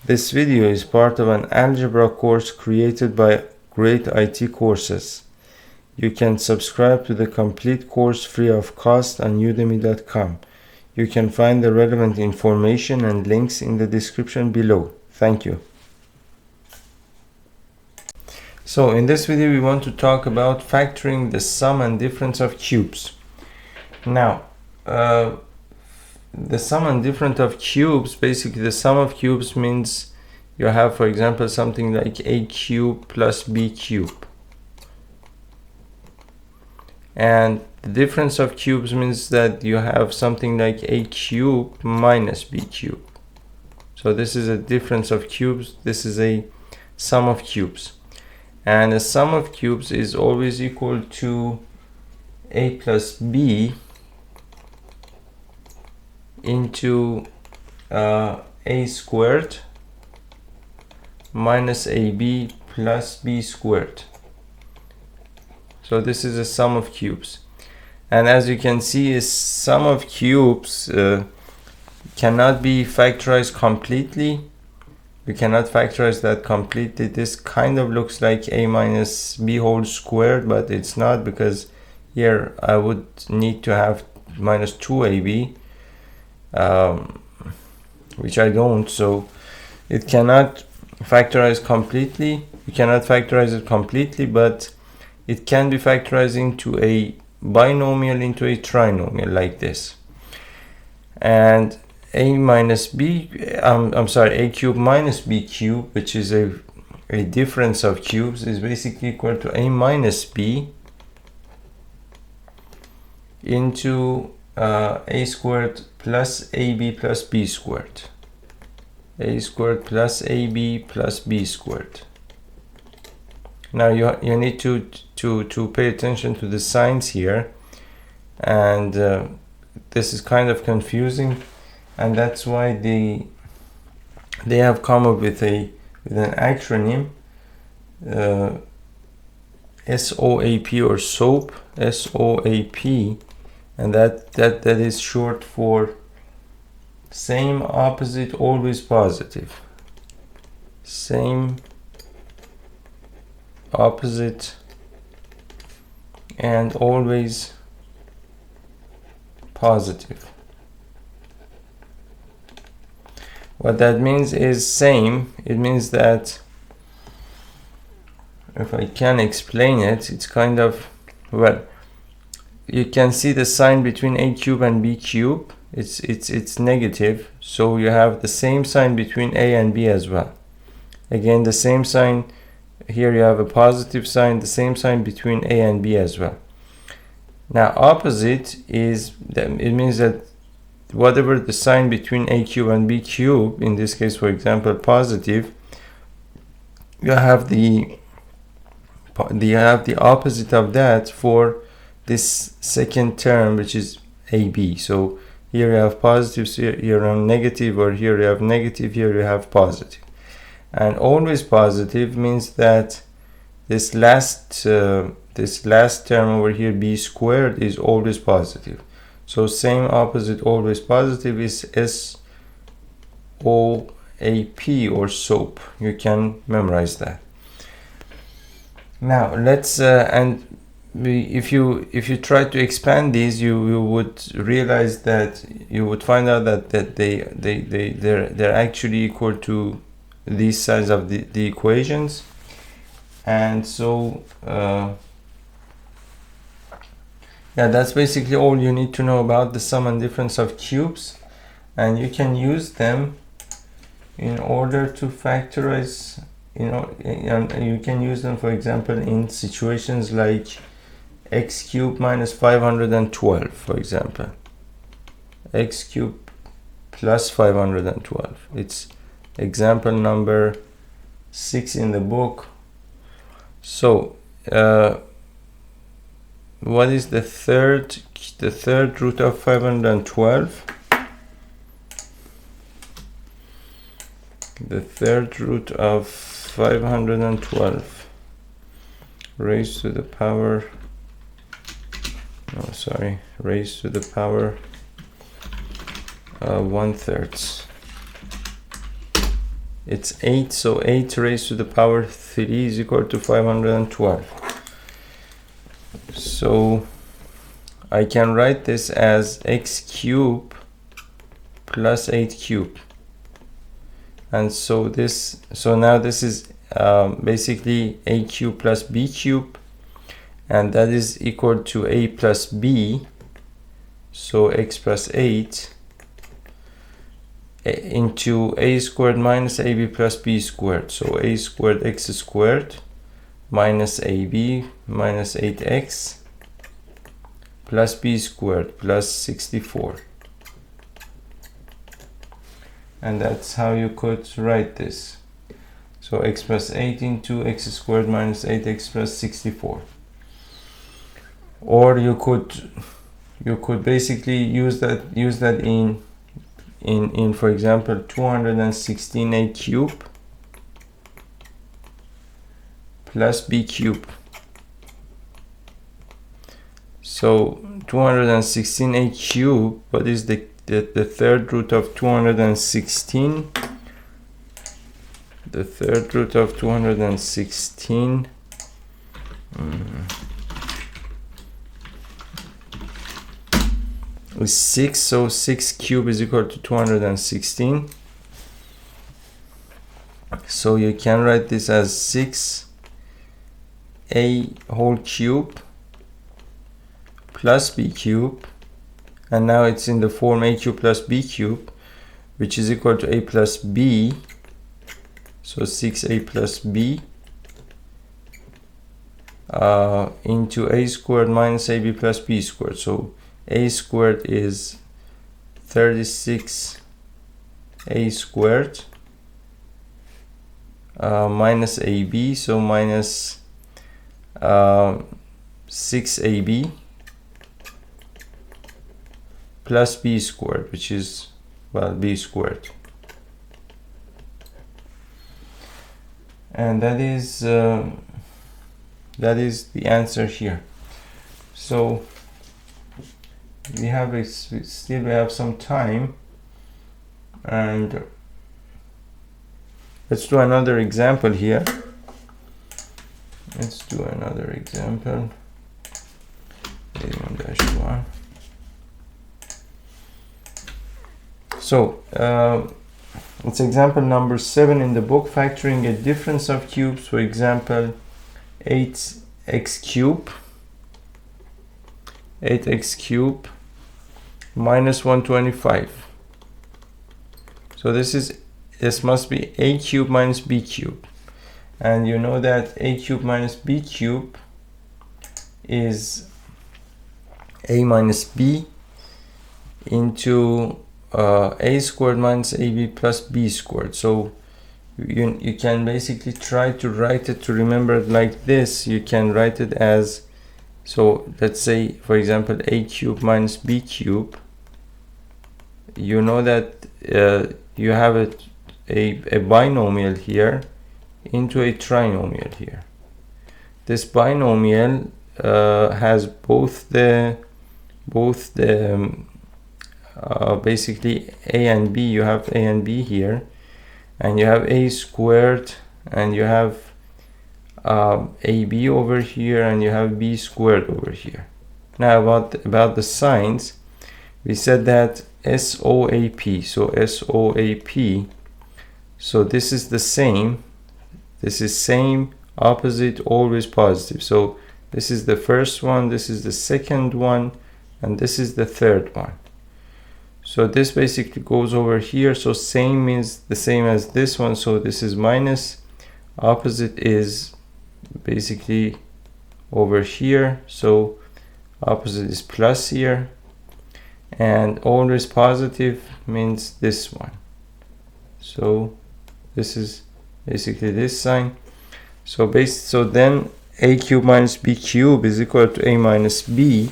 This video is part of an algebra course created by Great IT Courses. You can subscribe to the complete course free of cost on udemy.com. You can find the relevant information and links in the description below. Thank you. So in this video we want to talk about factoring the sum and difference of cubes. Now, the sum and difference of cubes, basically the sum of cubes means you have, for example, something like a cube plus b cube. And the difference of cubes means that you have something like a cube minus b cube. So this is a difference of cubes, this is a sum of cubes. And a sum of cubes is always equal to a plus b into a squared minus ab plus b squared. So this is a sum of cubes. And as you can see, a sum of cubes cannot be factorized completely. We cannot factorize that completely. This kind of looks like a minus b whole squared, but it's not, because here I would need to have minus 2ab, which I don't, so it cannot factorize completely. You cannot factorize it completely, but it can be factorized into a binomial, into a trinomial like this. And a minus b, a cube minus b cube, which is a difference of cubes, is basically equal to a minus b into a squared plus ab plus b squared. A squared plus ab plus b squared. Now you need to pay attention to the signs here, and this is kind of confusing, and that's why they have come up with an acronym, SOAP or SOAP, SOAP, and that is short for same, opposite, always positive. Same, opposite, and always positive. What that means is same. It means that, if I can explain it, it's kind of, well, you can see the sign between a cube and b cube. It's negative, so you have the same sign between a and b as well. Again, the same sign here, you have a positive sign, the same sign between a and b as well. Now opposite is that it means that whatever the sign between a cube and b cube, in this case for example positive, you have the opposite of that for this second term, which is ab. So here you have positive, so here you have negative, or here you have negative, here you have positive. And always positive means that this last term over here, b squared, is always positive. So same, opposite, always positive is SOAP or SOAP. You can memorize that. Now let's if you try to expand these, you would realize that you would find out that they're actually equal to these sides of the equations. And so yeah, that's basically all you need to know about the sum and difference of cubes, and you can use them in order to factorize, and you can use them, for example, in situations like x cubed minus 512, for example, x cubed plus 512. It's example number 6 in the book. So what is the third root of 512? The third root of 512 raised to the power, raised to the power 1/3. it's 8, so 8 raised to the power 3 is equal to 512. So I can write this as x cubed plus 8 cubed. And so now this is basically a cubed plus b cubed, and that is equal to a plus b, so x plus 8 into a squared minus ab plus b squared, so a squared x squared minus ab minus 8x plus b squared plus 64. And that's how you could write this. So x plus 8 into x squared minus 8x plus 64. Or you could basically use that in for example 216a cubed plus b cubed. So 216a cubed, what is the third root of 216? The third root of 216 is 6, so 6 cubed is equal to 216. So you can write this as 6a whole cube plus b cube, and now it's in the form a cube plus b cube, which is equal to a plus b, so 6a plus b into a squared minus ab plus b squared. So a squared is 36a squared minus ab, so minus 6ab plus b squared, which is, well, b squared. And that is the answer here. So we have some time, and let's do another example here. Let's do another example. 81-1. So it's example number 7 in the book, factoring a difference of cubes. For example, 8x cubed minus 125. So this must be a cubed minus b cubed, and you know that a cubed minus b cubed is a minus b into a squared minus ab plus b squared. So you can basically try to write it, to remember it like this. You can write it as, so let's say for example a cubed minus b cubed, you know that you have a binomial here into a trinomial here. This binomial has both the basically a and b. You have a and b here, and you have a squared, and you have ab over here, and you have b squared over here. Now about the signs, we said that SOAP, so SOAP, so this is the same, this is same, opposite, always positive. So this is the first one, this is the second one, and this is the third one. So this basically goes over here, so same means the same as this one, so this is minus, opposite is basically over here, so opposite is plus here, and always positive means this one. So this is basically this sign. So then a cubed minus b cubed is equal to a minus b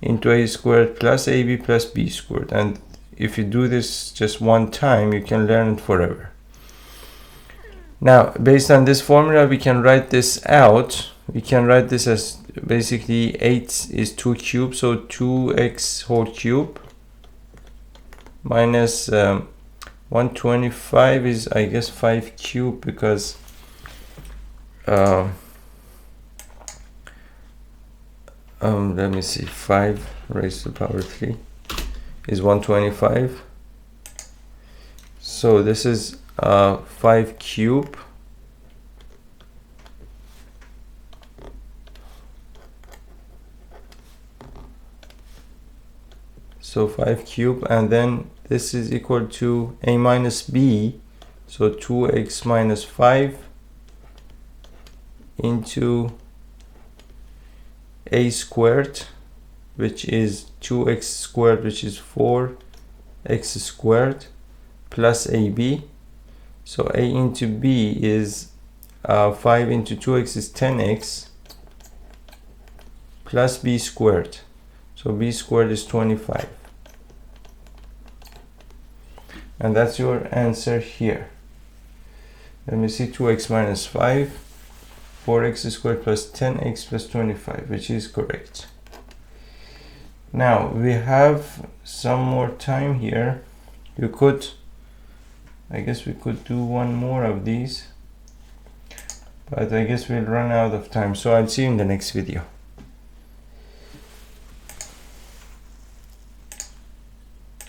into a squared plus ab plus b squared. And if you do this just one time, you can learn it forever. Now, based on this formula, we can write this out. We can write this as basically 8 is 2 cubed, so 2x whole cube minus 125 is, I guess, 5 cubed, because let me see, 5 raised to the power 3 is 125. So this is 5 cubed. So 5 cubed, and then this is equal to a minus b, so 2x minus 5 into a squared, which is 2x squared, which is 4x squared, plus ab. So a into b is 5 into 2x is 10x, plus b squared. So b squared is 25. And that's your answer here. Let me see, 2x minus 5, 4x squared plus 10x plus 25, which is correct. Now we have some more time here. You could, I guess we could do one more of these, but I guess we'll run out of time. So I'll see you in the next video.